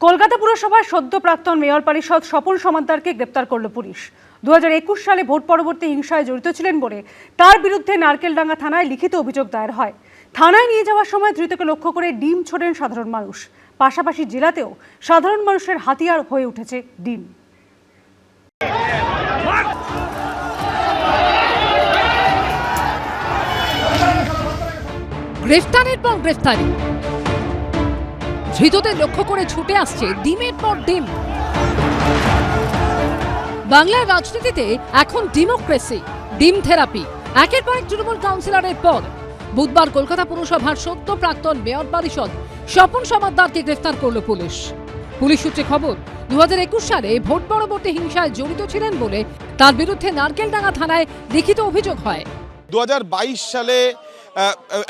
কলকাতা পুরসভার সদ্য প্রাক্তন মেয়র পরিষদ স্বপন সমাদ্দারকে গ্রেপ্তার করল পুলিশ। 2021 সালে ভোট পরবর্তী হিংসায় জড়িত ছিলেন বলে তার বিরুদ্ধে নারকেলডাঙ্গা থানায় লিখিত অভিযোগ দায়ের হয়। থানায় নিয়ে যাওয়ার সময় ধৃতকে লক্ষ্য করে ডিম ছোড়েন সাধারণ মানুষ। পাশাপাশি জেলাতেও সাধারণ মানুষের হাতিয়ার হয়ে উঠেছে ডিম। গ্রেফতারের পর গ্রেফতারি, ধৃতদের লক্ষ্য করে ছুটে আসছে ডিমের পর ডিম। বাংলার রাজনীতিতে এখন ডেমোক্রেসি, ডিম থেরাপি। একের পর এক তৃণমূল কাউন্সিলরের পর বুধবার কলকাতা পুরসভার সদ্য প্রাক্তন মেয়র পরিষদ স্বপন সমাদ্দারকে গ্রেফতার করল পুলিশ। পুলিশ সূত্রে খবর, 2021 সালে ভোট পরবর্তী হিংসায় জড়িত ছিলেন বলে তার বিরুদ্ধে নারকেলডাঙ্গা থানায় লিখিত অভিযোগ হয়। 2022 সালে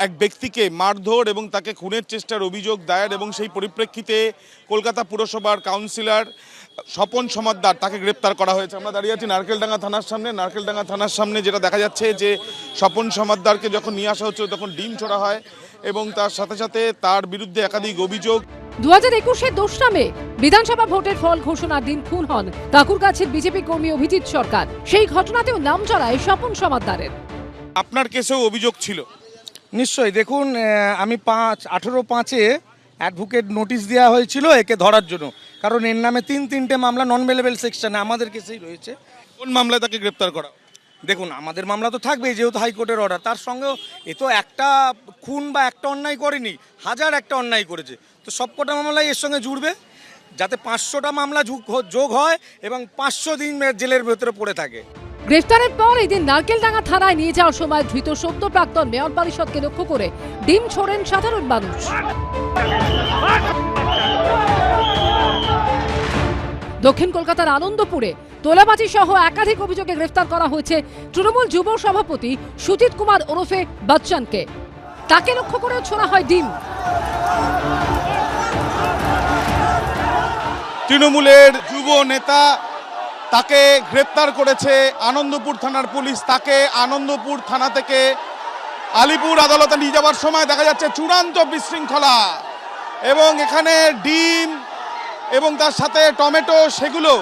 এক ব্যক্তিকে মারধর এবং তাকে খুনের চেষ্টার অভিযোগ দায়ের, এবং সেই পরিপ্রেক্ষিতে কলকাতা পুরসভার কাউন্সিলর স্বপন সমাদ্দার তাকে গ্রেপ্তার করা হয়েছে। আমরা দাঁড়িয়ে আছি নারকেলডাঙ্গা থানার সামনে। নারকেলডাঙ্গা থানার সামনে যেটা দেখা যাচ্ছে যে স্বপন সমাদ্দারকে যখন নিয়ে আসা হচ্ছে তখন ডিম ছোড়া হয় এবং তার সাথে সাথে তার বিরুদ্ধে একাধিক অভিযোগ। 2021-এর 2রা মে বিধানসভা ভোটের ফল ঘোষণার দিন খুন হন কাকুরগাছির বিজেপি কর্মী অভিজিৎ সরকার। সেই ঘটনাতেও নাম চড়ায় স্বপন সমাদ্দারের। আপনার কেসেও অভিযোগ ছিল? নিশ্চয়ই। দেখুন, আমি 18/5-এ অ্যাডভোকেট নোটিশ দেওয়া হয়েছিল একে ধরার জন্য, কারণ এর নামে তিনটে মামলা নন বেলেবল সেকশনে আমাদের কেসেই রয়েছে। কোন মামলায় তাকে গ্রেপ্তার করা? দেখুন, আমাদের মামলা তো থাকবেই, যেহেতু হাইকোর্টের অর্ডার। তার সঙ্গেও এ তো একটা খুন বা একটা অন্যায় করেনি, হাজার একটা অন্যায় করেছে। তো সবকটা মামলাই এর সঙ্গে জুড়বে, যাতে 500টা মামলা যোগ হয় এবং 500 দিন জেলের ভেতরে পড়ে থাকে। গ্রেফতারের পর এই দিন নারকেলডাঙ্গা থানায় নিয়ে যাওয়ার সময় ধৃত সদ্য প্রাক্তন মেয়র পরিষদকে লক্ষ্য করে ডিম ছোড়েন সাধারণ মানুষ। দক্ষিণ কলকাতার আনন্দপুরে তোলাবাজি সহ একাধিক অভিযোগে গ্রেফতার করা হয়েছে তৃণমূল যুব সভাপতি সুজিত কুমার ওরফে বচ্চনকে। তাকে লক্ষ্য করেও ছোড়া হয় ডিম। তৃণমূলের যুব নেতা তাকে গ্রেপ্তার করেছে আনন্দপুর থানার পুলিশ। তাকে আনন্দপুর থানা থেকে আলিপুর আদালতে নিয়ে যাওয়ার সময় দেখা যাচ্ছে চূড়ান্ত বিশৃঙ্খলা, এবং এখানে ডিম এবং তার সাথে টমেটো সেগুলো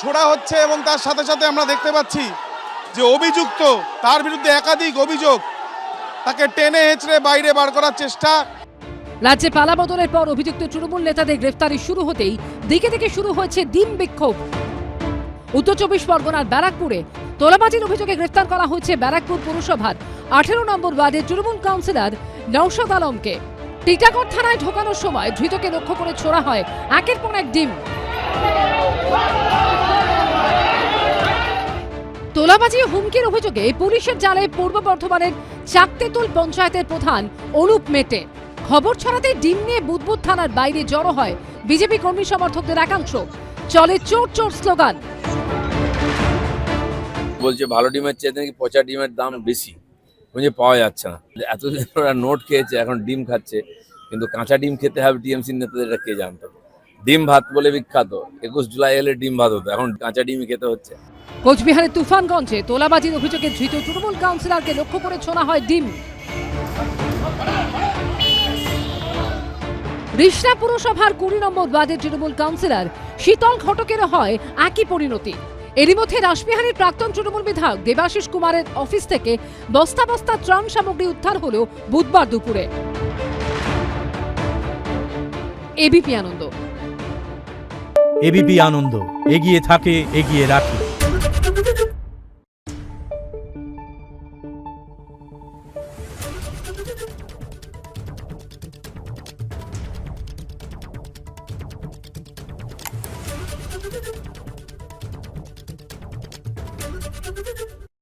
ছোড়া হচ্ছে, এবং তার সাথে সাথে আমরা দেখতে পাচ্ছি যে অভিযুক্ত, তার বিরুদ্ধে একাধিক অভিযোগ, তাকে টেনে হেঁচড়ে বাইরে বার করার চেষ্টা। রাজ্যে পালাবদলের পর অভিযুক্ত তৃণমূল নেতাদের গ্রেফতারি শুরু হতেই দিকে দিকে শুরু হয়েছে ডিম বিক্ষোভ। উত্তর 24 পরগনার ব্যারাকপুরে তোলাবাজির অভিযোগে গ্রেফতার করা হয়েছে ব্যারাকপুর পুরসভার 18 নম্বর ওয়ার্ডের তৃণমূল কাউন্সিলর নওশাদ আলমকে। টিটাগড় থানায় ঢোকানোর সময় ধৃতকে লক্ষ্য করে ছোড়া হয় একের পর এক ডিম। তোলাবাজি ও হুমকির অভিযোগে পুলিশের জালে পূর্ব বর্ধমানের চাকতেতুল পঞ্চায়েতের প্রধান অরূপ মেটে। খবর ছড়াতে ডিম নিয়ে বুদবুদ থানার বাইরে জড়ো হয় বিজেপি কর্মী সমর্থকদের একাংশ। চলে চোর চোর স্লোগান। বলছে ভালো ডিমের চেয়ে নাকি পচা ডিমের দাম বেশি, বুঝে পাওয়া যাচ্ছে না। এতদিন ওরা নোট খেয়েছে, এখন ডিম খাচ্ছে, কিন্তু কাঁচা ডিম খেতে হবে টিএমসি নেতাদের, এটা কে জানতো? ডিম ভাত বলে বিখ্যাত, 21 জুলাই এলে ডিম ভাত হতো, এখন কাঁচা ডিমই খেতে হচ্ছে। কোচবিহারের তুফানগঞ্জে তোলাবাজির অভিযোগে ধৃত তৃণমূল কাউন্সিলরকে লক্ষ্য করে ছোড়া হয় ডিম। রিষড়া পুরসভার 20 নম্বর ওয়ার্ডের তৃণমূল কাউন্সিলর শীতল ঘটকেরও হয় একই পরিণতি। এরই মধ্যে রাসবিহারীর প্রাক্তন তৃণমূল বিধায়ক দেবাশিস কুমারের অফিস থেকে বস্তা বস্তা ত্রাণ সামগ্রী উদ্ধার হলো বুধবার দুপুরে। এবিপি আনন্দ। এবিপি আনন্দ, এগিয়ে থাকে, এগিয়ে রাখে।